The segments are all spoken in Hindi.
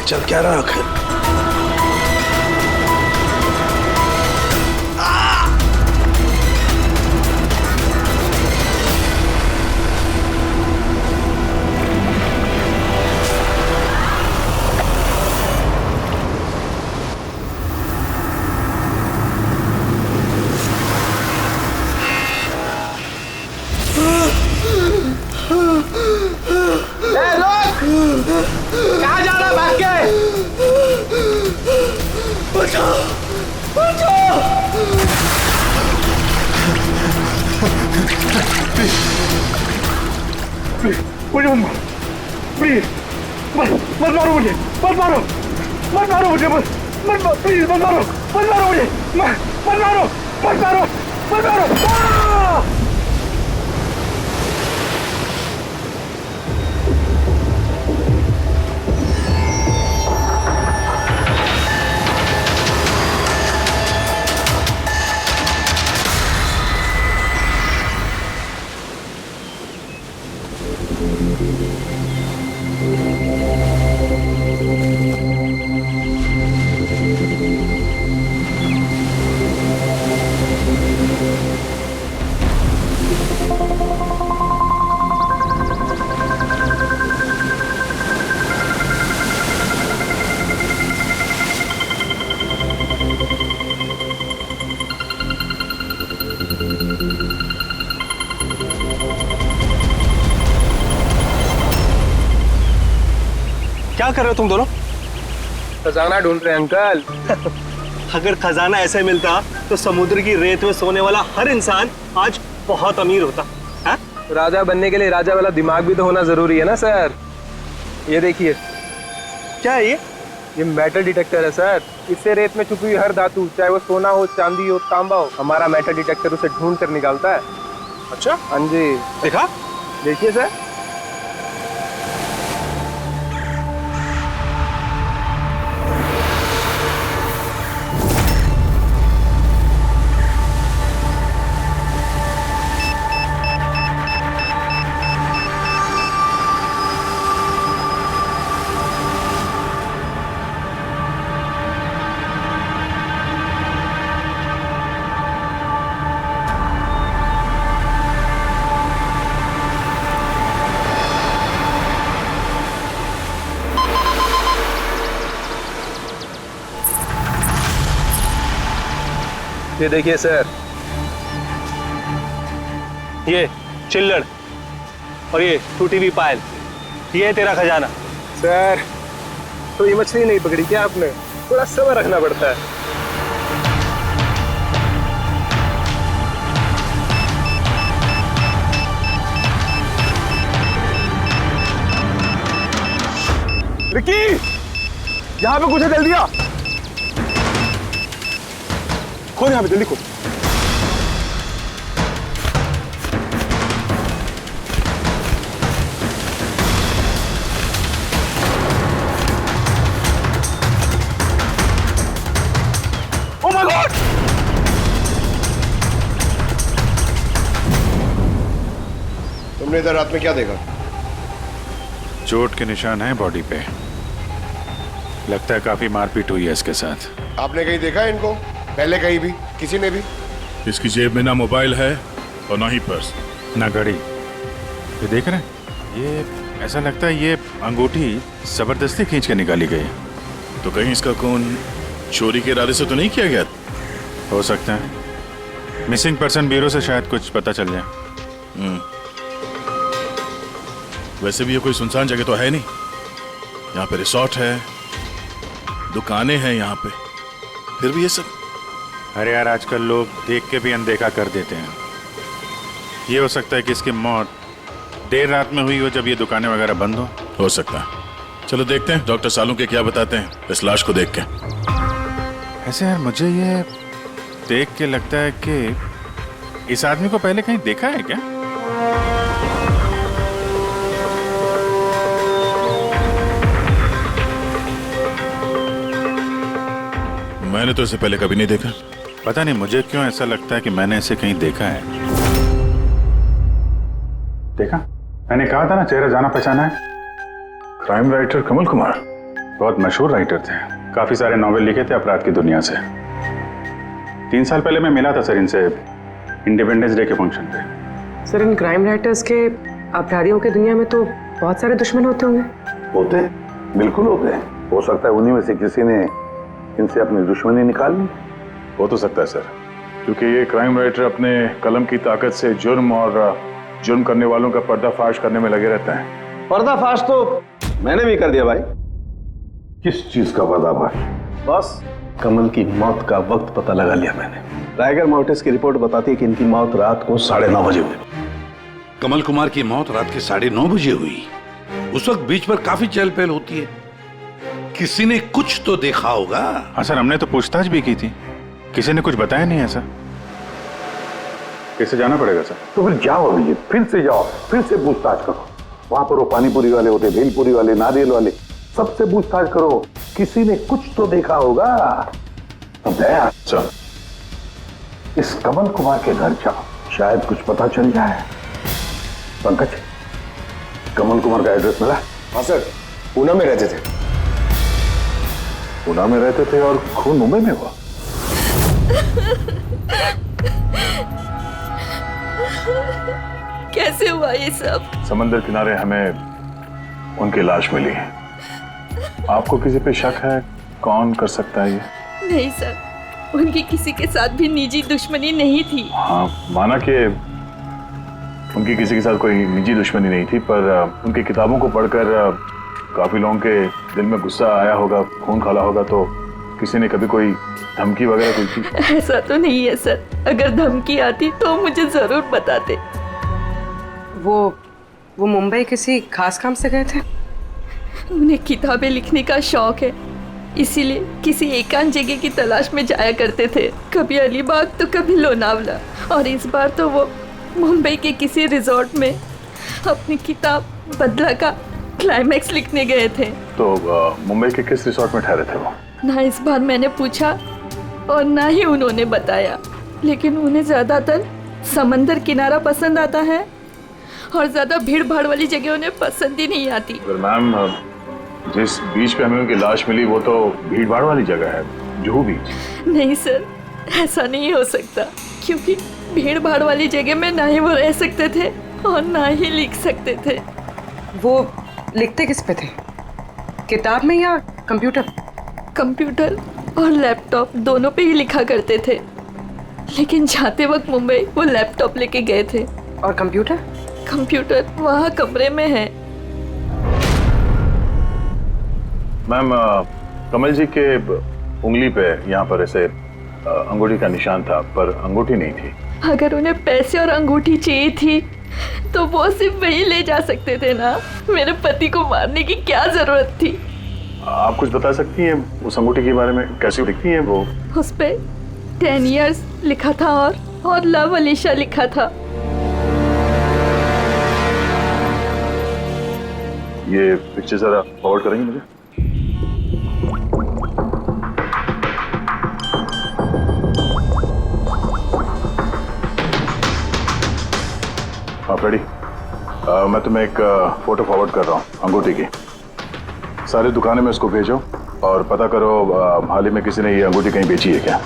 चल क्या रहा आखिर? कहाँ जा रहा भाग के? बचाओ बचाओ! मुझे मत मारो, प्लीज मत मारो मुझे, मत मारो मुझे, मत मारो प्लीज, मत मारो मुझे, मत मारो। क्या कर रहे हो तुम दोनों? खजाना ढूंढ रहे हैं अंकल। अगर खजाना ऐसे मिलता तो समुद्र की रेत में सोने वाला हर इंसान आज बहुत अमीर होता है? राजा बनने के लिए राजा वाला दिमाग भी तो होना जरूरी है ना सर। ये देखिए, क्या है ये मेटल डिटेक्टर है सर। इससे रेत में छुपी हुई हर धातु, चाहे वो सोना हो, चांदी हो, तांबा हो, हमारा मेटल डिटेक्टर उसे ढूंढ कर निकालता है। अच्छा, हाँ जी, देखा? देखिए सर। ये देखिए सर, ये चिल्लड़ और ये टूटी हुई पायल, ये है तेरा खजाना। सर तो ये मछली नहीं पकड़ी क्या आपने? थोड़ा सब्र रखना पड़ता है। विक्की, यहाँ पे कुछ है, जल्दी आ। खोल यहाँ पे, जल्दी खोल। Oh my God! तुमने इधर रात में क्या देखा? चोट के निशान हैं बॉडी पे। लगता है काफी मारपीट हुई है इसके साथ। आपने कहीं देखा है इनको पहले? कहीं भी किसी ने भी? इसकी जेब में ना मोबाइल है और ना ही पर्स, ना घड़ी। ये देख रहे हैं, ये ऐसा लगता है ये अंगूठी जबरदस्ती खींच के निकाली गई है। तो कहीं इसका खून चोरी के इरादे से तो नहीं किया गया? हो सकता है। मिसिंग पर्सन ब्यूरो से शायद कुछ पता चल जाए। वैसे भी ये कोई सुनसान जगह तो है नहीं। यहाँ पे रिसोर्ट है, दुकानें हैं यहाँ पे, फिर भी ये सब। अरे यार, आजकल लोग देख के भी अनदेखा कर देते हैं। ये हो सकता है कि इसकी मौत देर रात में हुई हो, जब ये दुकानें वगैरह बंद हो सकता है। चलो देखते हैं डॉक्टर सालू के क्या बताते हैं इस लाश को देख के। ऐसे यार, मुझे ये देख के लगता है कि इस आदमी को पहले कहीं देखा है क्या? मैंने तो इसे पहले कभी नहीं देखा। पता नहीं मुझे क्यों ऐसा लगता है कि मैंने इसे कहीं देखा है। देखा, मैंने कहा था ना, चेहरा जाना पहचाना है। क्राइम राइटर कमल कुमार, बहुत मशहूर राइटर थे, काफी सारे नॉवेल लिखे थे अपराध की दुनिया से। 3 साल पहले मैं मिला था सर इनसे इंडिपेंडेंस डे के फंक्शन पे। सर इन क्राइम राइटर्स के अपराधियों की दुनिया में तो बहुत सारे दुश्मन होते होंगे। होते हैं, बिल्कुल होते हैं। हो सकता है उन्हीं में से किसी ने इनसे अपनी दुश्मनी निकाल ली। हो तो सकता है सर, क्योंकि ये क्राइम राइटर अपने कलम की ताकत से जुर्म और जुर्म करने वालों का पर्दाफाश करने में लगे रहते हैं। पर्दाफाश तो मैंने भी कर दिया भाई। किस चीज का पर्दाफाश? बस कमल की मौत का वक्त पता लगा लिया मैंने। टाइगर मोर्टिस की रिपोर्ट बताती है कि इनकी मौत रात को 9:30 बजे हुई। कमल कुमार की मौत रात के 9:30 बजे हुई। उस वक्त बीच पर काफी चहल पहल होती है। किसी ने कुछ तो देखा होगा। हाँ सर, हमने तो पूछताछ भी की थी, किसी ने कुछ बताया नहीं है सर। कैसे जाना पड़ेगा सर? तो फिर जाओ अभी, फिर से जाओ, फिर से पूछताछ करो। वहां पर वो पानीपुरी वाले होते, भेलपुरी वाले, नारियल वाले, सबसे पूछताछ करो। किसी ने कुछ तो देखा होगा। तो दया सर, इस कमल कुमार के घर जाओ, शायद कुछ पता चल जाए। पंकज, कमल कुमार का एड्रेस मिला? हाँ सर, पूना में रहते थे। पूना में रहते थे और खून मुंबई में हुआ। कैसे हुआ ये सब? समंदर किनारे हमें उनकी लाश मिली है। आपको किसी पे शक है? कौन कर सकता है ये? नहीं सर, उनकी किसी के साथ भी निजी दुश्मनी नहीं थी। हाँ, माना कि उनकी किसी के साथ कोई निजी दुश्मनी नहीं थी, पर उनकी किताबों को पढ़कर काफी लोगों के दिल में गुस्सा आया होगा, खून खौला होगा, तो किसी ने कभी कोई धमकी वगैरह कोई की? ऐसा तो नहीं है सर, अगर धमकी आती तो मुझे जरूर बताते। वो मुंबई किसी खास काम से गए थे? उन्हें किताबें लिखने का शौक है, इसीलिए किसी एकांत जगह की तलाश में जाया करते थे। कभी अलीबाग तो कभी लोनावला, और इस बार तो वो मुंबई के किसी रिजॉर्ट में अपनी किताब बदला का क्लाइमैक्स लिखने गए थे। तो मुंबई के किस रिसोर्ट में ठहरे थे वो? ना इस बार मैंने पूछा और ना ही उन्होंने बताया, लेकिन उन्हें ज्यादातर समंदर किनारा पसंद आता है और ज्यादा भीड़ भाड़ वाली जगह उन्हें पसंद ही नहीं आती। मैम, जिस बीच पे हमें उनकी लाश मिली वो तो भीड़ भाड़ वाली जगह है, जुहू बीच। नहीं सर, ऐसा नहीं हो सकता, क्योंकि भीड़ भाड़ वाली जगह में ना ही वो रह सकते थे और ना ही लिख सकते थे। वो लिखते किस पे थे, किताब में या कंप्यूटर? कंप्यूटर और लैपटॉप दोनों पे ही लिखा करते थे, लेकिन जाते वक्त मुंबई वो लैपटॉप लेके गए थे। और कंप्यूटर? कंप्यूटर वहाँ कमरे में है। मैम, कमल जी के उंगली पे यहाँ पर ऐसे अंगूठी का निशान था, पर अंगूठी नहीं थी। अगर उन्हें पैसे और अंगूठी चाहिए थी तो वो सिर्फ वही ले जा सकते थे ना। मेरे पति को मारने की क्या जरूरत थी? आप कुछ बता सकती हैं उस अंगूठी के बारे में? कैसी दिखती है वो? उस पे 10 years लिखा था और लव अलीशा लिखा था। ये पिक्चर जरा फॉरवर्ड करेंगे मुझे? आप रेडी? मैं तुम्हें एक फोटो फॉरवर्ड कर रहा हूँ अंगूठी की। सारी दुकानें में इसको भेजो और पता करो हाल ही में किसी ने ये अंगूठी कहीं बेची है क्या।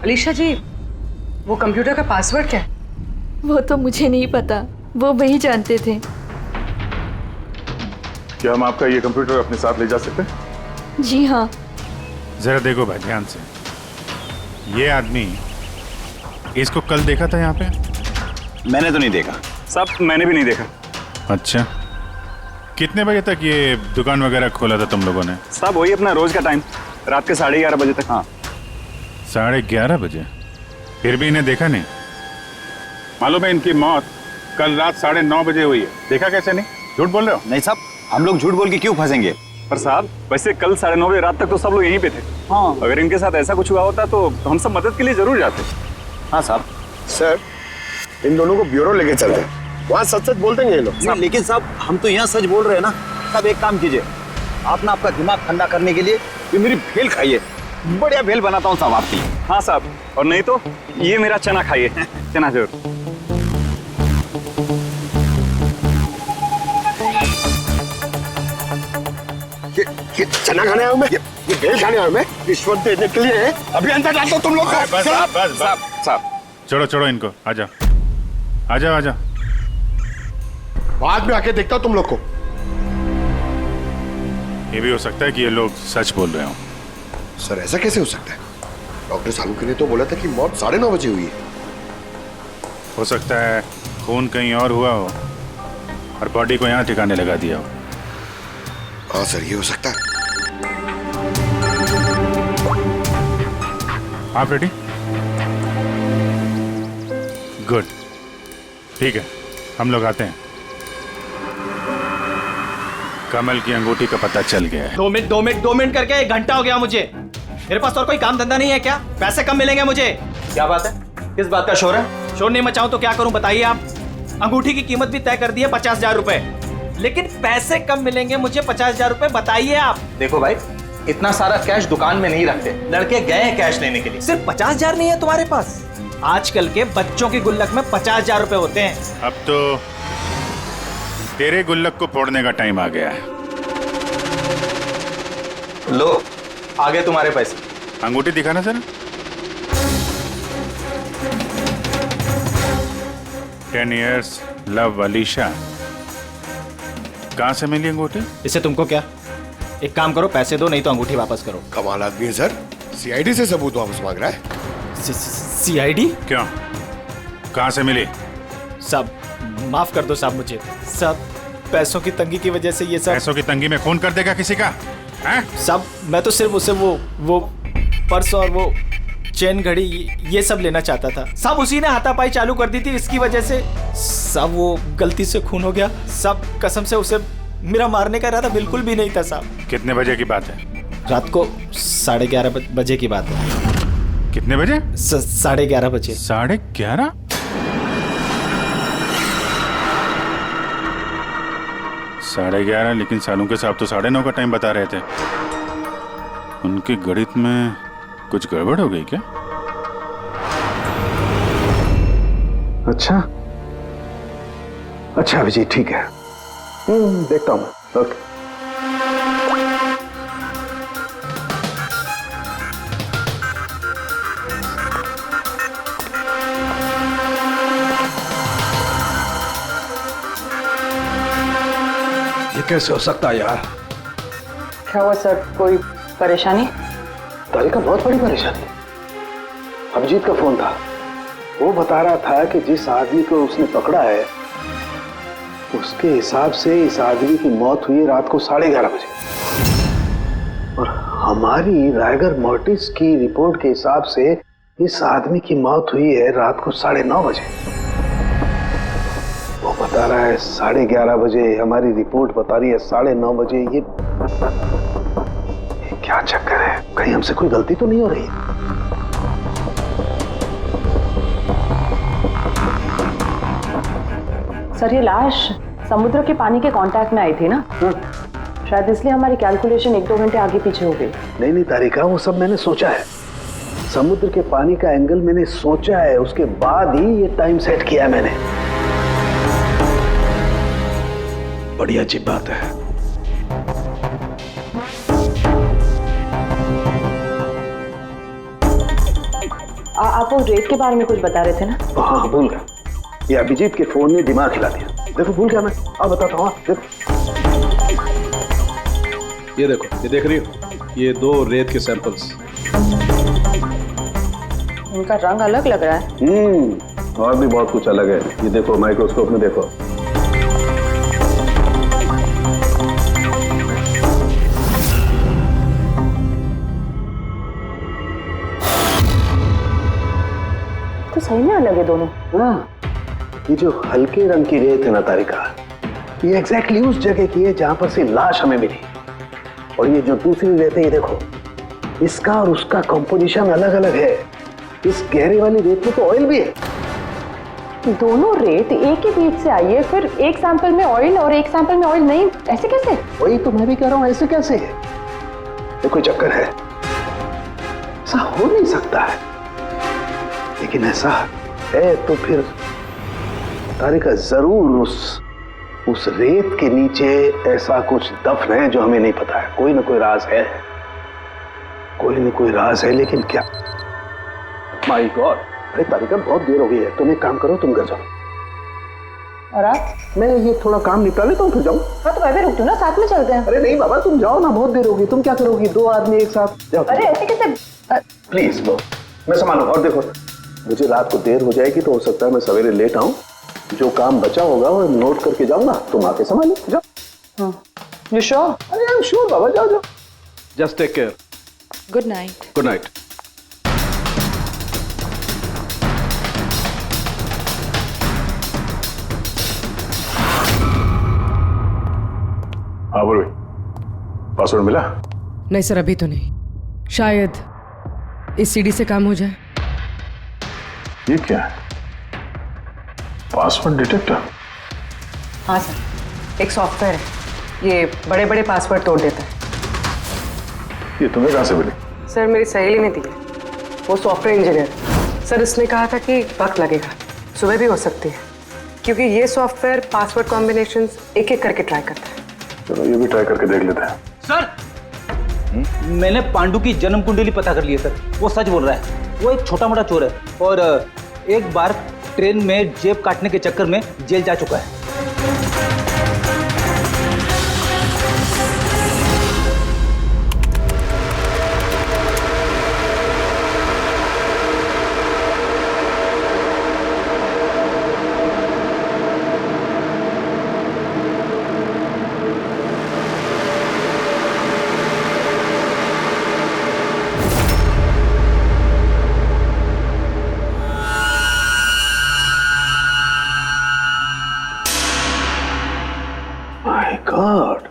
अलीशा जी, वो कंप्यूटर का पासवर्ड क्या है? वो तो मुझे नहीं पता, वो वही जानते थे। क्या हम आपका ये कंप्यूटर अपने साथ ले जा सकते हैं? जी हाँ। जरा देखो भाई ध्यान से, ये आदमी, इसको कल देखा था यहाँ पे? मैंने तो नहीं देखा साहब, मैंने भी नहीं देखा। अच्छा, कितने बजे तक ये दुकान वगैरह खोला था तुम लोगों ने? साहब वही अपना रोज का टाइम, रात के 11:30 बजे तक। हाँ 11:30 बजे? फिर भी इन्हें देखा नहीं? मालूम है इनकी मौत कल रात 9:30 बजे हुई है, देखा कैसे नहीं? झूठ बोल रहे हो? नहीं साहब, हम लोग झूठ बोल के क्यों फंसेंगे? पर साहब वैसे कल 9:30 बजे रात तक तो सब लोग यहीं पे थे। हाँ, अगर इनके साथ ऐसा कुछ हुआ होता तो हम सब मदद के लिए जरूर जाते। हाँ साहब। सर, इन दोनों को ब्यूरो लेके चलते हैं, वहाँ सच सच बोल देंगे ये लोग। नहीं, लेकिन साहब हम तो यहाँ सच बोल रहे हैं ना। साहब एक काम कीजिए, आप ना आपका दिमाग ठंडा करने के लिए ये मेरी भेल खाइए, बढ़िया भेल बनाता हूँ साहब आपकी। हाँ साहब, और नहीं तो ये मेरा चना खाइए, चना जरूर। ये चना खाने आया हूँ मैं, ये भेल खाने आया हूँ मैं, रिश्वत देने के लिए अभी अंदर डालता हूँ तुम लोग को। साहब छोड़ो छोड़ो इनको, आ जाओ आ जाओ आ जाओ। बाद में आके देखता हूँ तुम लोग को। ये भी हो सकता है कि ये लोग सच बोल रहे हो। सर ऐसा कैसे हो सकता है? डॉक्टर सालुंके ने तो बोला था कि मौत 9:30 बजे हुई है। हो सकता है खून कहीं और हुआ हो और बॉडी को यहाँ ठिकाने लगा दिया हो। हाँ सर, ये हो सकता है। आप रेडी? गुड, ठीक है, हम लोग आते हैं। कमल की अंगूठी का पता चल गया है। 2 मिनट करके 1 घंटा हो गया मुझे। मेरे पास और कोई काम धंधा नहीं है क्या? पैसे कम मिलेंगे मुझे। क्या बात है? किस बात का शोर है? शोर नहीं मचाऊं तो क्या करूं बताइए आप? अंगूठी की कीमत भी तय कर दी है 50,000 रुपए, लेकिन पैसे कम मिलेंगे मुझे 50,000 रुपए, बताइए आप। देखो भाई, इतना सारा कैश दुकान में नहीं रखते, लड़के गए हैं कैश लेने के लिए। सिर्फ 50,000 नहीं है तुम्हारे पास? आजकल के बच्चों की गुल्लक में 50,000 रुपए होते हैं। अब तो तेरे गुल्लक को फोड़ने का टाइम आ गया है। लो, आगे तुम्हारे पैसे। अंगूठी दिखाना सर। 10 years love Alisha. कहां से मिली अंगूठी? इससे तुमको क्या? एक काम करो, पैसे दो, नहीं तो अंगूठी वापस करो। कमाल आदमी है सर, सीआईडी से सबूत वापस मांग रहा है। सीआईडी? क्यों, कहां से मिली? साहब माफ कर दो साहब मुझे। साहब पैसों की तंगी की वजह से ये सब। पैसों की तंगी में खून कर देगा किसी का? साहब मैं तो सिर्फ उसे वो पर्स और वो चेन घड़ी ये सब लेना चाहता था साहब। उसी ने हाथापाई चालू कर दी थी, इसकी वजह से साहब वो गलती से खून हो गया साहब। कसम से उसे मेरा मारने का इरादा बिल्कुल भी नहीं था साहब। कितने बजे की बात है? रात को 11:30 बजे की बात है। कितने बजे? 11:30 बजे। 11:30? साढ़े 11, लेकिन सालुंके साहब तो 9:30 का टाइम बता रहे थे। उनके गणित में कुछ गड़बड़ हो गई क्या? अच्छा अभिजीत, ठीक है, देखता हूँ मैं। ओके। ये कैसे हो सकता है यार? क्या हुआ सर, कोई परेशानी? तारिका, बहुत बड़ी परेशानी। अभिजीत का फोन था, वो बता रहा था कि जिस आदमी को उसने पकड़ा है उसके हिसाब से इस आदमी की मौत हुई रात को 11:30 बजे, और हमारी रायगर मोर्टिस की रिपोर्ट के हिसाब से इस आदमी की मौत हुई है रात को 9:30 बजे। वो बता रहा है 11:30 बजे, हमारी रिपोर्ट बता रही है 9:30 बजे। ये क्या चक्कर है? कहीं हमसे कोई गलती तो नहीं हो रही? सर ये लाश समुद्र के पानी के कांटेक्ट में आई थी ना? शायद इसलिए हमारी कैलकुलेशन 1-2 घंटे आगे पीछे हो गई। नहीं तारिका, वो सब मैंने सोचा है। समुद्र के पानी का एंगल मैंने सोचा है, उसके बाद ही ये टाइम सेट किया मैंने। बड़ी अजीब बात है। आप वो रेत के बारे में कुछ बता रहे थे ना? हाँ, भूल गया। ये अभिजीत के फोन ने दिमाग हिला दिया। देखो, भूल गया मैं। अब बताता हूँ। देखो, ये देखो, ये देख रही हो? ये 2 रेत के सैंपल्स। उनका रंग अलग लग रहा है। और भी बहुत कुछ अलग है। ये देखो, माइक्रोस्कोप में देखो। तो सही में अलग है दोनों। हाँ, ये जो हल्के रंग की रेत है ना तारिका, ये एग्जैक्टली उस जगह की है जहां पर से लाश हमें मिली। और ये जो दूसरी रेत है, ये देखो, इसका और उसका कंपोजिशन अलग अलग है। इस गहरे वाली रेत में तो ऑयल भी है। दोनों रेत एक ही बीच से आई है, फिर एक सैंपल में ऑयल और एक सैंपल में ऑयल नहीं, ऐसे कैसे? वही तो मैं भी कह रहा हूं, ऐसे कैसे है? ये कोई चक्कर है? ऐसा हो नहीं सकता है। लेकिन ऐसा है तो फिर तारिका जरूर उस उस रेत के नीचे ऐसा कुछ दफन है जो हमें नहीं पता है। कोई ना कोई राज है, कोई ना कोई राज है, लेकिन क्या? माय गॉड, अरे तारिका बहुत देर हो गई है, तुम एक काम करो, तुम घर जाओ। और आप? मैं ये थोड़ा काम निपटा लेता हूँ फिर जाऊँ। हाँ तो मैं भी रुक दो ना, साथ में चलते हैं। अरे नहीं बाबा, तुम जाओ ना, बहुत देर होगी। तुम क्या करोगी, दो आदमी एक साथ जाओ। अरे ऐसे कैसे? प्लीज लो, मैं संभालूंगा। और देखो, मुझे रात को देर हो जाएगी तो हो सकता है मैं सवेरे लेट आऊँ। जो काम बचा होगा वो नोट करके जाऊंगा, तुम आके संभालो। जाओ। You sure? अरे आई एम श्योर बाबा, जाओ जाओ। Just take care. Good night. Good night. हाँ बोलो, पासवर्ड मिला? नहीं सर, अभी तो नहीं। शायद इस सीडी से काम हो जाए। ये क्या है? Password detector? हाँ सर, एक सॉफ्टवेयर है, ये बड़े बड़े पासवर्ड तोड़ देता है। ये तुम्हें कहाँ से मिली? सर मेरी सहेली ने दी है, वो सॉफ्टवेयर इंजीनियर। सर इसने कहा था कि वक्त लगेगा, सुबह भी हो सकती है, क्योंकि ये सॉफ्टवेयर पासवर्ड कॉम्बिनेशंस एक एक करके ट्राई करता है। चलो ये भी ट्राई करके देख लेते हैं। सर मैंने पांडु की जन्म कुंडली पता कर ली है सर। वो सच बोल रहा है, वो एक छोटा मोटा चोर है और एक बार ट्रेन में जेब काटने के चक्कर में जेल जा चुका है। माय गॉड,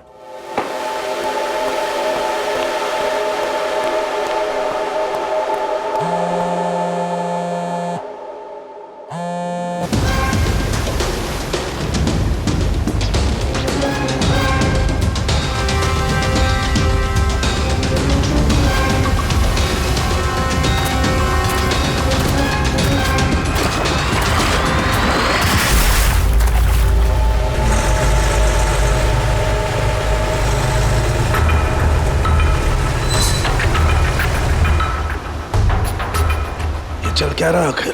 चल क्या रहा आखिर?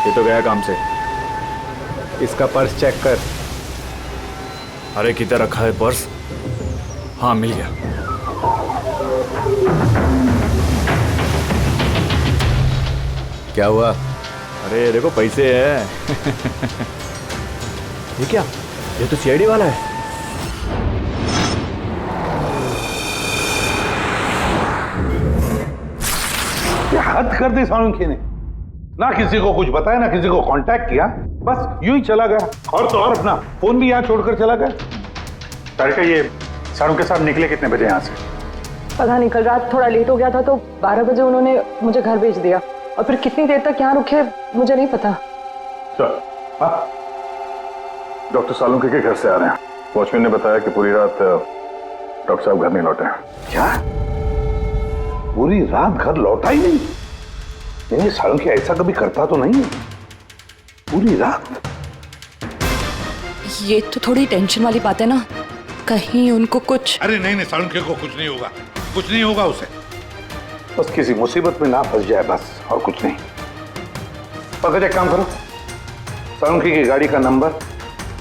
ये तो गया काम से। इसका पर्स चेक कर। अरे किधर रखा है पर्स? हाँ मिल गया। क्या हुआ? अरे देखो पैसे है। ये क्या? ये तो सीआईडी वाला है। हद कर दी सालुंखे ने, ना किसी को कुछ बताया, ना किसी को कांटेक्ट किया, बस यूं ही चला गया। और तो और अपना फोन भी यहाँ छोड़कर चला गया। तारिका, ये सारू के साथ निकले कितने बजे यहाँ से? पता नहीं, कल रात थोड़ा लेट हो गया था तो 12 बजे उन्होंने मुझे घर भेज दिया, और फिर कितनी देर तक यहाँ रुके मुझे नहीं पता। चल, डॉक्टर सालुंखे के घर से आ रहे हैं। वॉचमैन ने बताया कि पूरी रात डॉक्टर साहब घर नहीं लौटे हैं। क्या? पूरी रात घर लौटा ही नहीं? नहीं, सालुंखे ऐसा कभी करता तो नहीं है। पूरी रात? ये तो थोड़ी टेंशन वाली बात है ना, कहीं उनको कुछ। अरे नहीं नहीं, सालुंखे को कुछ नहीं होगा, कुछ नहीं होगा उसे। बस किसी मुसीबत में ना फंस जाए, बस, और कुछ नहीं। पकड़, एक काम करो, सालुंखे की गाड़ी का नंबर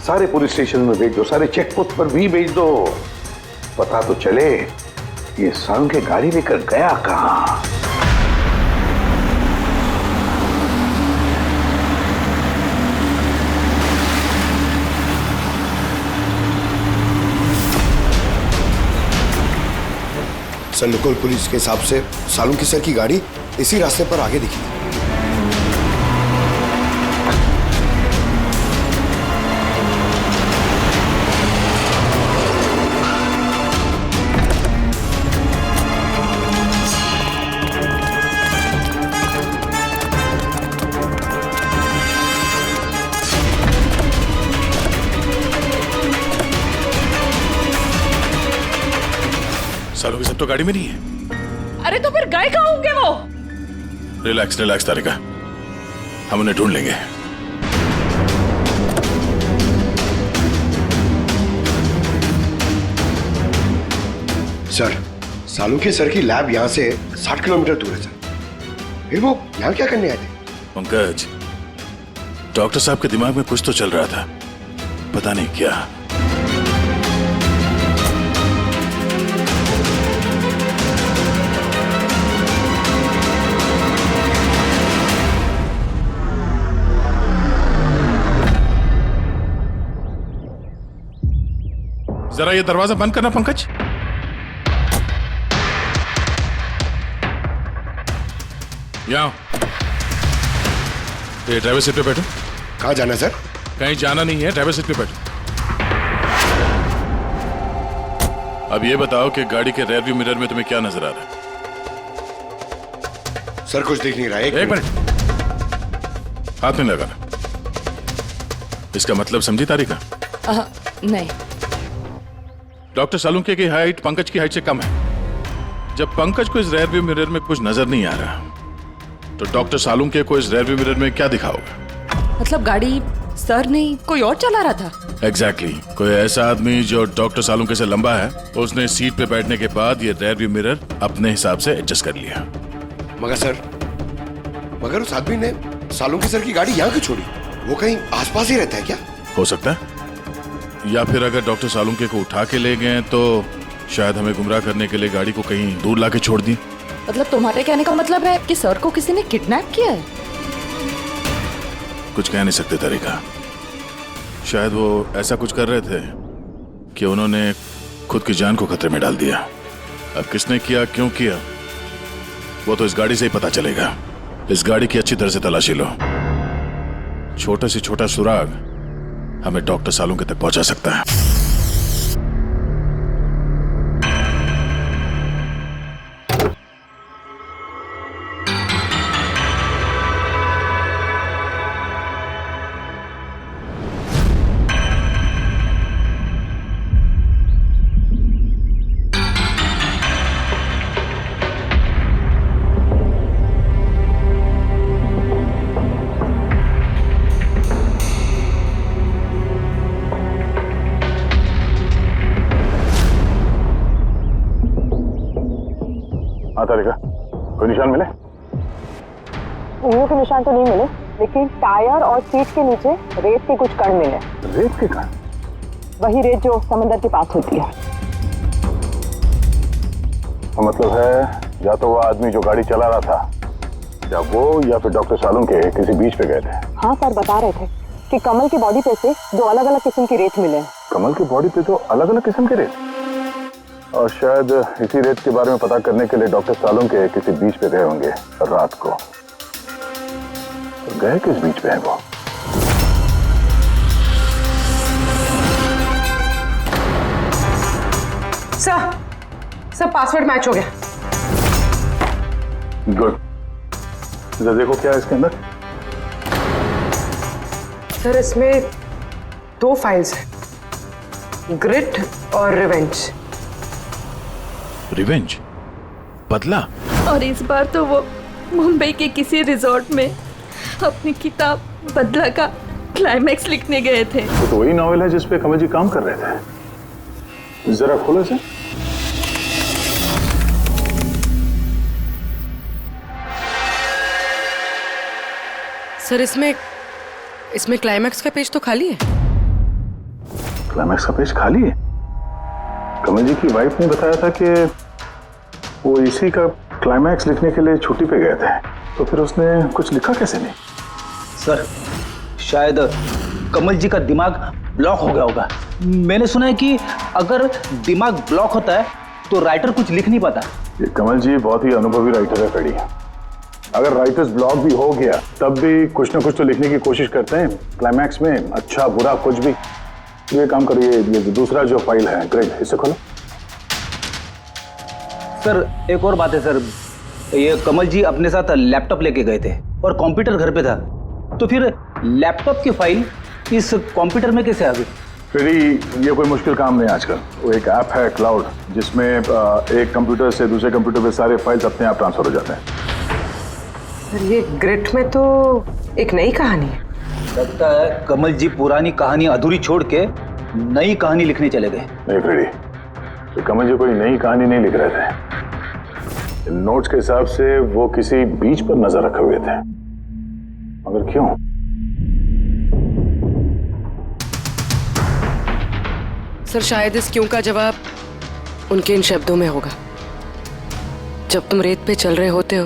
सारे पुलिस स्टेशन में भेज दो, सारे चेक पोस्ट पर भी भेज दो। पता तो चले ये सालुंखे गाड़ी लेकर गया कहाँ। सर, लोकल पुलिस के हिसाब से सालुंखे सर की गाड़ी इसी रास्ते पर आगे दिखी। सालों की सब तो गाड़ी में नहीं है। अरे तो फिर गए कहाँ होंगे वो? रिलैक्स रिलैक्स तारिका, हम उन्हें ढूंढ लेंगे। सर, सालुंखे सर की लैब यहाँ से 60 किलोमीटर दूर है सर। फिर वो यहाँ क्या करने आए थे? पंकज, डॉक्टर साहब के दिमाग में कुछ तो चल रहा था, पता नहीं क्या। जरा ये दरवाजा बंद करना पंकज। यहाँ ये ड्राइवर सीट पे बैठो। कहाँ जाना है सर? कहीं जाना नहीं है, ड्राइवर सीट पे बैठो। अब ये बताओ कि गाड़ी के रेयर व्यू मिरर में तुम्हें क्या नजर आ रहा है? सर कुछ दिख नहीं रहा है। एक मिनट, हाथ में लगाना। इसका मतलब समझी तारिका? नहीं। डॉक्टर सालुंखे की हाइट पंकज की हाइट से कम है। जब पंकज को इस रेयर व्यू मिरर में कुछ नजर नहीं आ रहा, तो डॉक्टर सालुंखे को इस रेयर व्यू मिरर में क्या दिखा होगा? मतलब गाड़ी सर नहीं कोई और चला रहा था? एग्जैक्टली कोई ऐसा आदमी जो डॉक्टर सालुंखे से लंबा है, उसने सीट पे बैठने के बाद ये रेयर व्यू मिरर अपने हिसाब से एडजस्ट कर लिया। मगर उस आदमी ने सालुंखे सर की गाड़ी यहाँ क्यों छोड़ी? वो कहीं आसपास ही रहता है क्या? हो सकता है, या फिर अगर डॉक्टर सालुंखे को उठा के ले गए तो शायद हमें गुमराह करने के लिए गाड़ी को कहीं दूर लाके छोड़ दी। मतलब तुम्हारे कहने का मतलब है कि सर को किसी ने किडनैप किया है? कुछ कह नहीं सकते तारिका, शायद वो ऐसा कुछ कर रहे थे कि उन्होंने खुद की जान को खतरे में डाल दिया। अब किसने किया, क्यों किया, वो तो इस गाड़ी से ही पता चलेगा। इस गाड़ी की अच्छी तरह से तलाशी लो, छोटा से छोटा सुराग हमें डॉक्टर सालुंखे तक पहुंचा सकता है। तारिका, कोई निशान मिले? उंगलियों के निशान तो नहीं मिले, लेकिन टायर और सीट के नीचे रेत के कुछ कण मिले। रेत के कण? वही रेत जो समंदर के पास होती है। तो मतलब है या तो वो आदमी जो गाड़ी चला रहा था, या वो या फिर डॉक्टर सालुंखे किसी बीच पे गए थे। हाँ सर, बता रहे थे कि कमल की बॉडी पे से दो अलग अलग किस्म की रेत मिले। कमल की बॉडी पे तो अलग अलग किस्म के रेत, और शायद इसी रेत के बारे में पता करने के लिए डॉक्टर सालुंखे किसी बीच पे गए होंगे रात को। तो गए किस बीच पे है वो? सर पासवर्ड मैच हो गया। गुड, जरा देखो क्या है इसके अंदर। सर इसमें दो फाइल्स हैं, ग्रिट और रिवेंज। रिवेंज? बदला? और इस बार तो वो मुंबई के किसी रिजॉर्ट में अपनी किताब बदला का क्लाइमैक्स लिखने गए थे। तो वही नॉवेल है जिसपे कमल जी काम कर रहे थे। जरा खोलो इसे। सर इसमें क्लाइमैक्स का पेज तो खाली है। क्लाइमैक्स का पेज खाली है? कमल जी की वाइफ ने बताया था कि वो इसी का क्लाइमैक्स लिखने के लिए छुट्टी पे गए थे, तो फिर उसने कुछ लिखा कैसे नहीं? सर शायद कमल जी का दिमाग ब्लॉक हो गया होगा। मैंने सुना है कि अगर दिमाग ब्लॉक होता है तो राइटर कुछ लिख नहीं पाता। ये कमल जी बहुत ही अनुभवी राइटर है कड़ी। अगर राइटर्स ब्लॉक भी हो गया तब भी कुछ ना कुछ तो लिखने की कोशिश करते हैं क्लाइमैक्स में, अच्छा बुरा कुछ भी। ये काम करिए, ये दूसरा जो फाइल है ग्रेट, इसे खोलो। सर एक और बात है सर, ये कमल जी अपने साथ लैपटॉप लेके गए थे और कंप्यूटर घर पे था, तो फिर लैपटॉप की फाइल इस कंप्यूटर में कैसे आ गई? फिर ये कोई मुश्किल काम नहीं आजकल। वो एक ऐप है क्लाउड, जिसमें एक कंप्यूटर से दूसरे कंप्यूटर पे सारे फाइल्स अपने आप ट्रांसफर हो जाते हैं। सर ये ग्रिट में तो एक नई कहानी है। लगता है कमल जी पुरानी कहानी अधूरी छोड़ के नई कहानी लिखने चले गए। नहीं फ्रेडी, तो कमल जी कोई नई कहानी नहीं लिख रहे थे। नोट्स के हिसाब से वो किसी बीच पर नजर रखे हुए थे, मगर क्यों? सर शायद इस क्यों का जवाब उनके इन शब्दों में होगा। जब तुम रेत पे चल रहे होते हो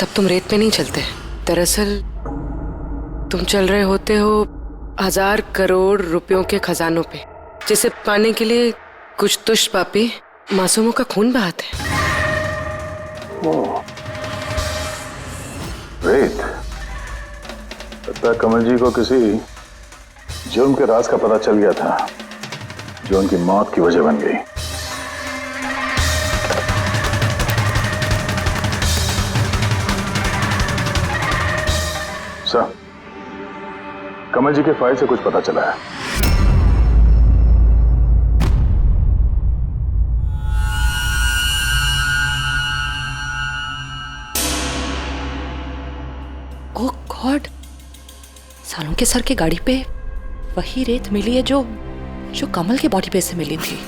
तब तुम रेत पे नहीं चलते। दरअसल तुम चल रहे होते हो 1000 करोड़ रुपयों के खजानों पे, जिसे पाने के लिए कुछ तुष्ट पापी मासूमों का खून बहाते हैं। रेत? लगता है कमल जी को किसी जुर्म के राज का पता चल गया था, जो उनकी मौत की वजह बन गई। सर, कमल जी के फाइल से कुछ पता चला है। ओह गॉड, सालों के सर की गाड़ी पे वही रेत मिली है जो कमल के बॉडी पे से मिली थी,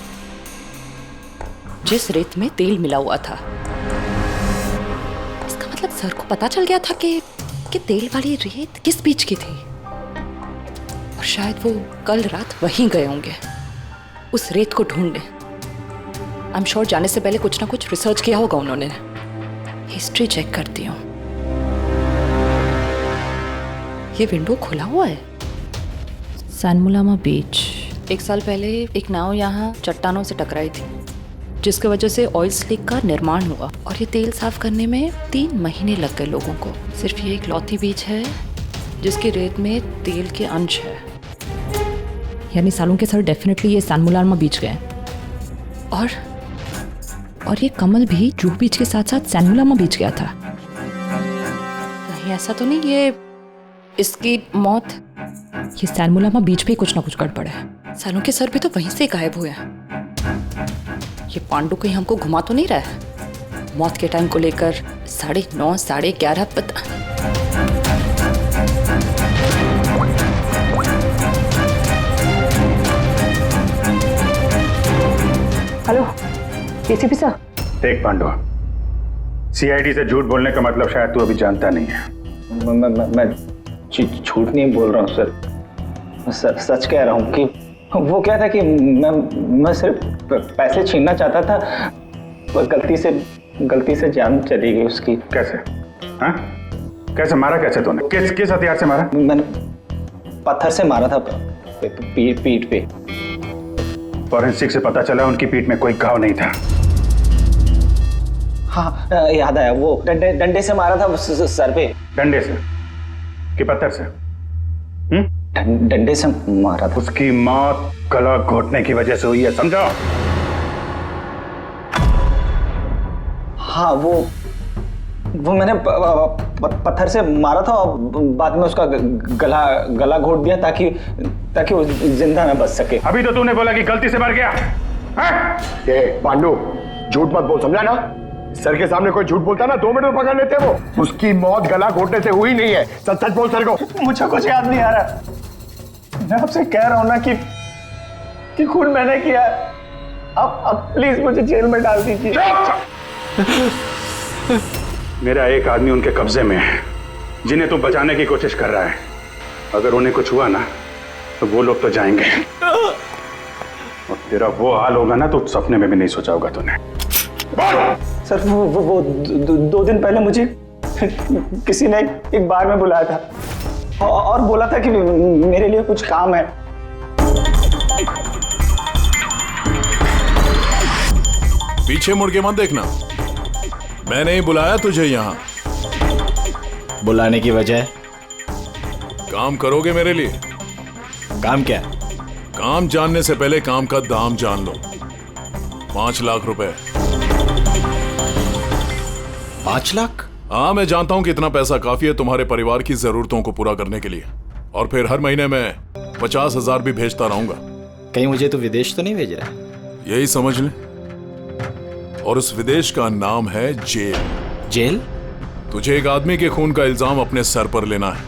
जिस रेत में तेल मिला हुआ था। इसका मतलब सर को पता चल गया था कि तेल वाली रेत किस बीच की थी, और शायद वो कल रात वहीं गए होंगे उस रेत को ढूंढने। आई एम श्योर जाने से पहले कुछ ना कुछ रिसर्च किया होगा उन्होंने। हिस्ट्री चेक करती हूँ। ये विंडो खुला हुआ है। सैनमुलामा बीच। 1 साल पहले एक नाव यहाँ चट्टानों से टकराई थी, जिसकी वजह से ऑयल स्लिक का निर्माण हुआ, और ये तेल साफ करने में 3 महीने लग गए लोगों को। सिर्फ ये एक लौती बीच है जिसकी रेत में तेल के अंश है। यानी सालों के सर डेफिनेटली ये सैनमुलामा बीच गए, और ये कमल भी जूहू बीच के साथ साथ सैनमुलामा बीच गया था। कहीं ऐसा तो नहीं ये इसकी मौत ये सैनमुलामा बीच पे कुछ ना कुछ गड़बड़ है। सालों के सर भी तो वहीं से गायब हुए हैं। ये पांडु कहीं हमको घुमा तो नहीं रहा है मौत के टाइम को लेकर? 9:30 11:30 पता। हेलो एसीपी साहब। देख पांडु, सीआईडी से झूठ बोलने का मतलब शायद तू अभी जानता नहीं है। मैं झूठ नहीं बोल रहा हूँ सर, सच कह रहा हूँ कि वो क्या था कि मैं सिर्फ पैसे छीनना चाहता था, पर गलती से जान चली गई उसकी। कैसे? हाँ? कैसे मारा? कैसे तूने? किस हथियार से मारा? मैंने पत्थर से मारा था, पीठ पे। फॉरेंसिक से पता चला उनकी पीठ में कोई घाव नहीं था। हाँ याद आया, वो डंडे से मारा था सर पे। डंडे से कि पत्थर से? डंडे से मारा था। उसकी मौत गला घोटने की वजह से हुई है, समझो? हाँ वो मैंने पत्थर से मारा था, और बाद में उसका गला घोट दिया ताकि वो जिंदा ना बच सके। अभी तो तूने बोला कि गलती से मर गया। ये पांडु, झूठ मत बोल, समझा ना? सर के सामने कोई झूठ बोलता ना 2 मिनट में पकड़ लेते वो। उसकी मौत गला घोटने से हुई नहीं है। सच सच बोल सर को। मुझे कुछ याद नहीं आ रहा। मैं आपसे कह रहा हूं ना कि खून मैंने किया। अब प्लीज मुझे जेल में डाल दीजिए। मेरा एक आदमी उनके कब्जे में है, जिन्हें तू बचाने की कोशिश कर रहा है। अगर उन्हें कुछ हुआ ना तो वो लोग तो जाएंगे, और तेरा वो हाल होगा ना तो सपने में भी नहीं सोचा होगा तूने। सर वो 2 दिन पहले मुझे किसी ने एक बार में बुलाया था, और बोला था कि मेरे लिए कुछ काम है। पीछे मुड़ के मत देखना, मैंने ही बुलाया तुझे यहाँ। बुलाने की वजह? काम करोगे मेरे लिए? काम क्या? काम जानने से पहले काम का दाम जान लो। 5 लाख रुपए। 5 लाख? हाँ, मैं जानता हूं कि इतना पैसा काफी है तुम्हारे परिवार की जरूरतों को पूरा करने के लिए, और फिर हर महीने में 50,000 भी भेजता रहूंगा। कहीं मुझे तो विदेश तो नहीं भेज रहा है? यही समझ ले। और उस विदेश का नाम है जेल। जेल? तुझे एक आदमी के खून का इल्जाम अपने सर पर लेना है।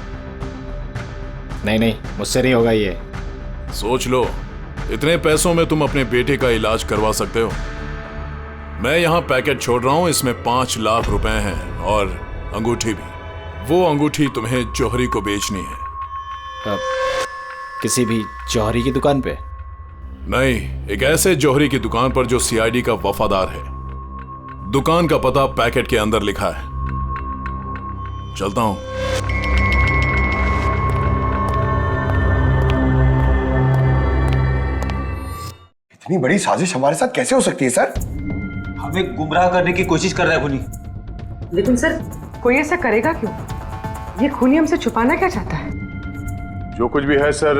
नहीं, मुझसे नहीं होगा ये। सोच लो, इतने पैसों में तुम अपने बेटे का इलाज करवा सकते हो। मैं यहाँ पैकेट छोड़ रहा हूँ, इसमें 5 लाख रुपए हैं और अंगूठी भी। वो अंगूठी तुम्हें जौहरी को बेचनी है। किसी भी जौहरी की दुकान पे? नहीं, एक ऐसे जौहरी की दुकान पर जो सीआईडी का वफादार है। दुकान का पता पैकेट के अंदर लिखा है। चलता हूं। इतनी बड़ी साजिश हमारे साथ कैसे हो सकती है सर? हमें गुमराह करने की कोशिश कर रहा है खूनी। लेकिन सर, कोई ऐसा करेगा क्यों? ये खूनी हमसे छुपाना क्या चाहता है? जो कुछ भी है सर,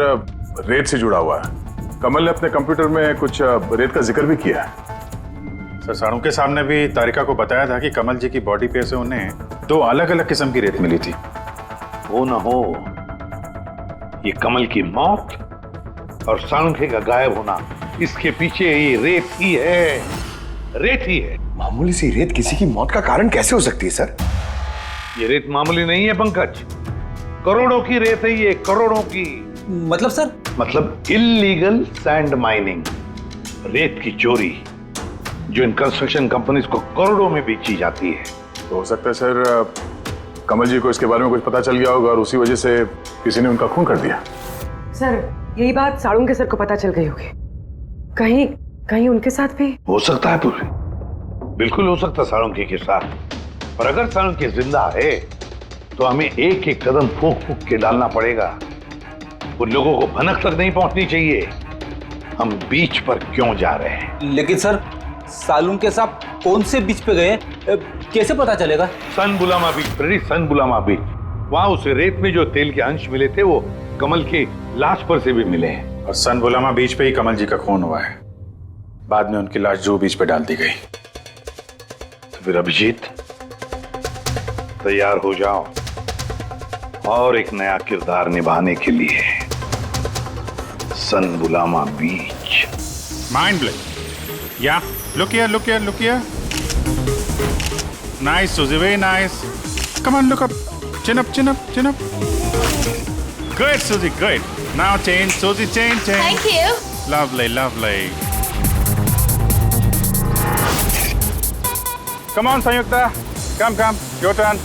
रेत से जुड़ा हुआ है। कमल ने अपने कंप्यूटर में कुछ रेत का जिक्र भी किया है। सर, साड़ू के सामने भी तारिका को बताया था कि कमल जी की बॉडी पे से उन्हें 2 अलग अलग किस्म की रेत मिली थी। हो ना हो, ये कमल की मौत और साळुंखे का गायब होना, इसके पीछे ये रेत ही है। रेत ही है। मामूली सी रेत किसी की मौत का कारण कैसे हो सकती है सर? ये रेत मामूली नहीं है पंकज, करोड़ों की रेत है ये, करोड़ों की। मतलब सर? मतलब इल्लीगल सैंड माइनिंग, रेत की चोरी, जो इन कंस्ट्रक्शन कंपनीज को करोड़ों में बेची जाती है। तो हो सकता है सर, कमल जी को इसके बारे में कुछ पता चल गया होगा और उसी वजह से किसी ने उनका खून कर दिया। सर, यही बात साड़ू के सर को पता चल गई होगी। कहीं उनके साथ भी हो सकता है पूरी, बिल्कुल हो सकता है साळुंखे के साथ। पर अगर साळुंखे जिंदा है तो हमें एक एक कदम फूंक फूंक के डालना पड़ेगा। उन लोगों को भनक तक नहीं पहुंचनी चाहिए हम बीच पर क्यों जा रहे हैं। लेकिन सर, साळुंखे साहब कौन से बीच पे गए, कैसे पता चलेगा? सन बुलामा बीच, सन बुलामा बीच। वहां उस रेत में जो तेल के अंश मिले थे वो कमल के लाश पर से भी मिले हैं। और सन बुलामा बीच पे ही कमल जी का खून हुआ है। बाद में उनकी लाश जो बीच पे डाल दी गई। तो फिर अभिजीत, तैयार हो जाओ और एक नया किरदार निभाने के लिए। सन बुलामा बीच। Mind blowing. या look here. Nice, Suzy, very nice. Come on, look up. Chin up. Good, Suzy, good. Now change, Suzy, change. Thank you. Lovely. Come on, Sanyukta. Come. Your turn.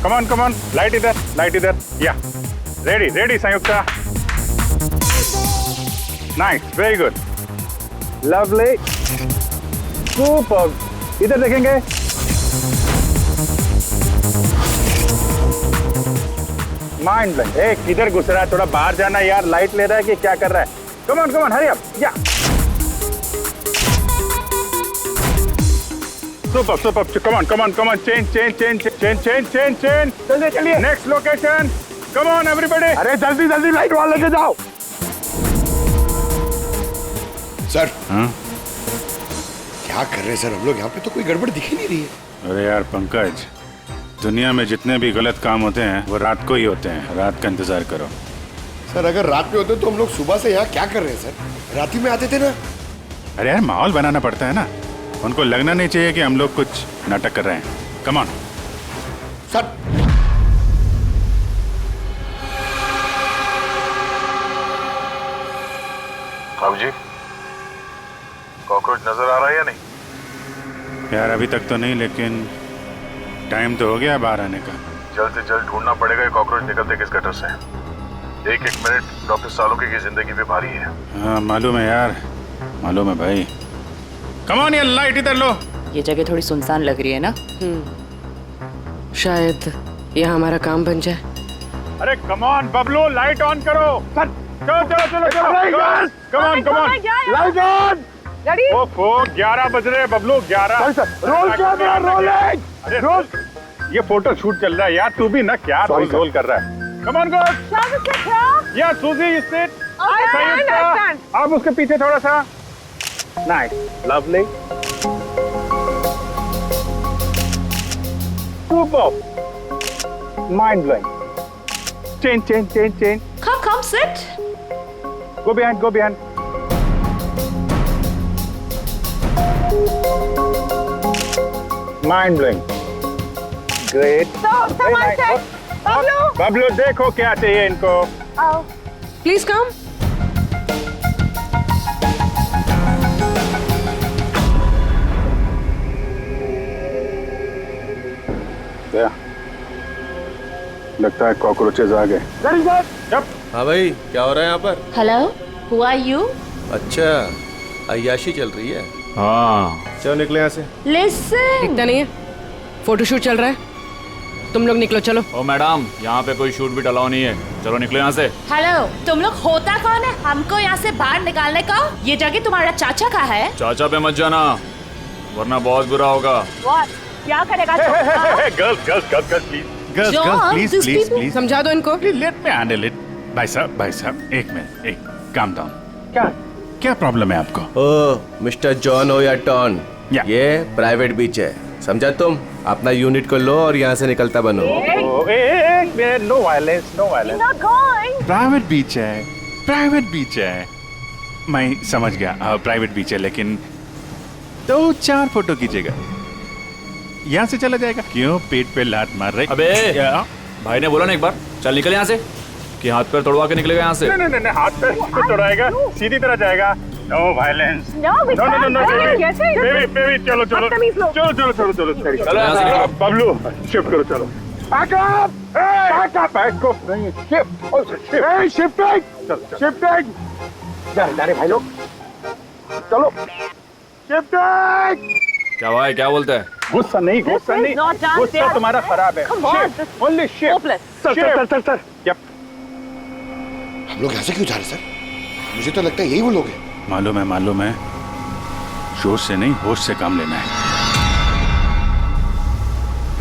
Come on. Light it there. Yeah. Ready, Sanyukta. Nice, very good. Lovely. Super. इधर देखेंगे। Mind blank. किधर घुस रहा है? थोड़ा बाहर जाना यार। लाइट ले रहा है कि क्या कर रहा है? Come on hurry up. या सुपर कम ऑन चेंज चलिए next location. Come on everybody. अरे जल्दी लाइट वाला लेके जाओ सर। क्या कर रहे हैं सर हम लोग यहाँ पे? तो कोई गड़बड़ दिख ही नहीं रही है। अरे यार पंकज, दुनिया में जितने भी गलत काम होते हैं वो रात को ही होते हैं। रात का इंतजार करो। सर अगर रात में होते तो हम लोग सुबह से यहाँ क्या कर रहे हैं सर? रात ही में आते थे ना। अरे यार माहौल बनाना पड़ता है ना, उनको लगना नहीं चाहिए कि हम लोग कुछ नाटक कर रहे हैं। Come on sir. बाबू जी, कॉकरोच नजर आ रहा है या नहीं? यार अभी तक तो नहीं, लेकिन टाइम तो हो गया बाहर आने का। जल्द से जल्द ढूंढना पड़ेगा ये कॉकरोच निकलते किस गटर से। एक मिनट डॉक्टर साळुंखे की जिंदगी पे भारी है। हाँ मालूम है यार, मालूम है भाई। कम ऑन यार, लाइट इधर लो। ये जगह थोड़ी सुनसान लग रही है ना। शायद यह हमारा काम बन जाए। अरे come on Bablu, light on करो। चलो कम ऑन लाइट ऑन। ओफो 11 बज रहे बबलू, 11। रोल ये फोटो शूट चल रहा है यार। तू भी ना क्या रोल कर रहा है। Come on good. या सूजी यू सिट। अब उसके पीछे थोड़ा सा। Nice, lovely, super, mind blowing. Change. Come, sit. Go behind mind blowing great Bablu देखो क्या चाहिए इनको प्लीज कम। लगता है कॉकरोचेज आ गए। हाँ भाई, क्या हो रहा है यहाँ पर? Hello, who are you? अच्छा, अय्याशी चल रही है। हाँ, चलो निकले यहाँ से। लिसन, दिखता नहीं है, फोटोशूट चल रहा है, तुम लोग निकलो चलो। ओ मैडम, यहाँ पे कोई शूट भी अलाउ नहीं है, चलो निकलो यहाँ से। हेलो, तुम लोग होता कौन है हमको यहाँ से बाहर निकालने का? ये जगह तुम्हारा चाचा का है? चाचा पे मत जाना, वरना बहुत बुरा होगा। क्या करेगा? प्लीज समझा दो इनको। Let me handle it. भाई साहब एक मिनट, एक काम डाउन। क्या प्रॉब्लम है आपको? ओ मिस्टर जॉन हो या टॉन, ये प्राइवेट बीच है, समझा तुम? अपना यूनिट को लो और यहाँ से निकलता बनो। No violence, no violence. Private beach है, मैं समझ गया, प्राइवेट बीच है, लेकिन 2-4 फोटो कीजिएगा, यहाँ से चला जाएगा। क्यों पेट पे लात मार रहे? अबे भाई ने बोला ना एक बार, चल निकल यहाँ से, कि हाथ पैर तोड़वा के निकलेगा यहाँ से। नहीं, हाथ पैर क्यों तोड़ाएगा, सीधी तरह जाएगा। नो वायलेंस, नो बेबी, चलो बबलू शिफ्ट करो, चलो शिफ्टिंग जाने भाई लोग, चलो शिफ्टिंग। क्या भाई, क्या बोलते हैं? गुस्सा नहीं, गुस्सा तुम्हारा खराब है। Only shift. सर हम लोग यहाँ से क्यों जा रहे सर? मुझे तो लगता है यही वो लोग हैं। मालूम है, जोश से नहीं होश से काम लेना है,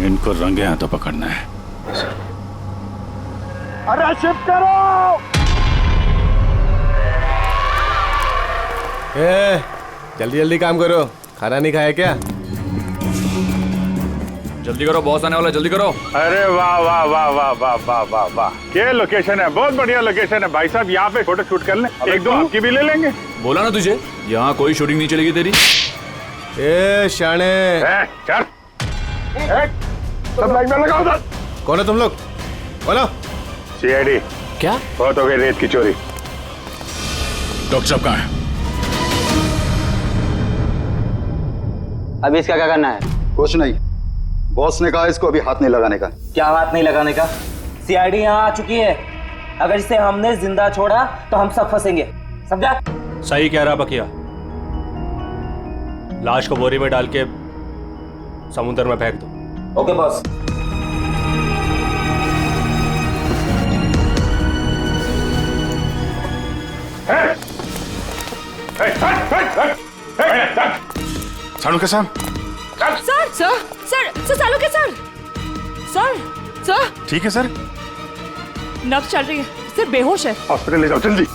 इनको रंगे हाथों पकड़ना है। अरे शिफ्ट करो। जल्दी काम करो, खाना नहीं खाया क्या? जल्दी करो, बॉस आने वाला, जल्दी करो। अरे वाह, क्या लोकेशन है, बहुत बढ़िया लोकेशन है भाई साहब। यहाँ पे फोटो शूट कर लें, एक दो आपकी भी ले लेंगे। बोला ना तुझे, यहाँ कोई शूटिंग नहीं चलेगी तेरी। शाने, चल सब लाइन में लगाओ सर। कौन है तुम लोग? बोलो। CID। क्या? बहुत हो गई रेत की चोरी। डॉक्टर साहब कहाँ है? अभी इसका क्या करना है? कुछ नहीं, बॉस ने कहा इसको अभी हाथ नहीं लगाने का। क्या हाथ नहीं लगाने का? CID यहाँ आ चुकी है, अगर इसे हमने जिंदा छोड़ा तो हम सब फंसेंगे, समझा? सही कह रहा बकिया, लाश को बोरी में डाल के समुद्र में फेंक दो। Okay boss. सालू के साथ सर सालू के सर ठीक है सर, नब्ज चल रही है, सिर्फ बेहोश है। हॉस्पिटल ले जाओ जल्दी।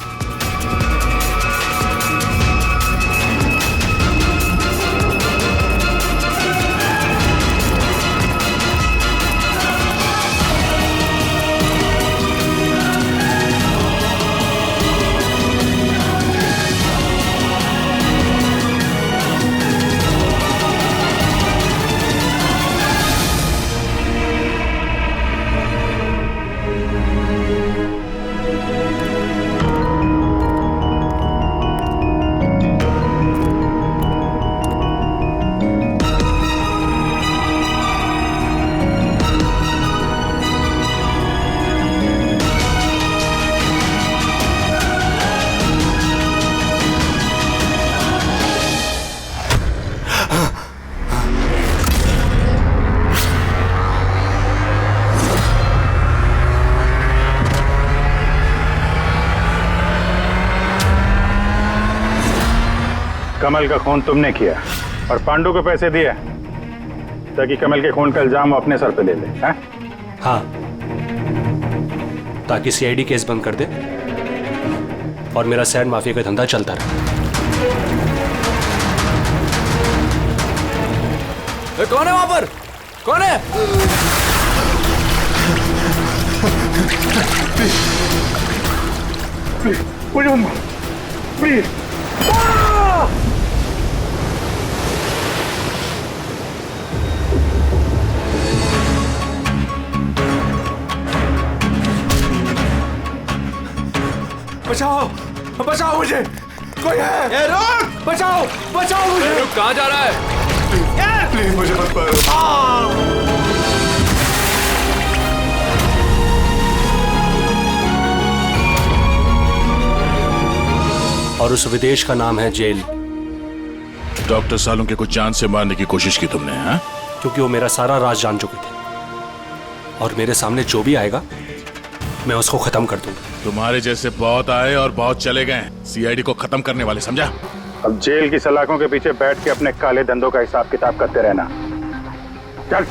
कमल का खून तुमने किया और पांडु को पैसे दिए ताकि कमल के खून का इल्जाम वो अपने सर पे ले ले, हैं? हाँ, ताकि CID केस बंद कर दे और मेरा सैंड माफिया का धंधा चलता रहे। कौन है वहां पर? कौन है? मुझे प्लीज। बचाओ बचाओ मुझे, कोई है? रुक! बचाओ बचाओ मुझे। रुक, कहाँ जा रहा है? प्लीज मुझे मत मारो। और उस विदेश का नाम है जेल। डॉक्टर सालुंके को जान से मारने की कोशिश की तुमने, हाँ? क्योंकि वो मेरा सारा राज जान चुके थे और मेरे सामने जो भी आएगा मैं उसको खत्म कर दूंगा। तुम्हारे जैसे बहुत आए और बहुत चले गए, सीआईडी को खत्म करने वाले, समझा? अब जेल की सलाखों के पीछे बैठ के अपने काले धंधों का हिसाब किताब करते रहना। चल।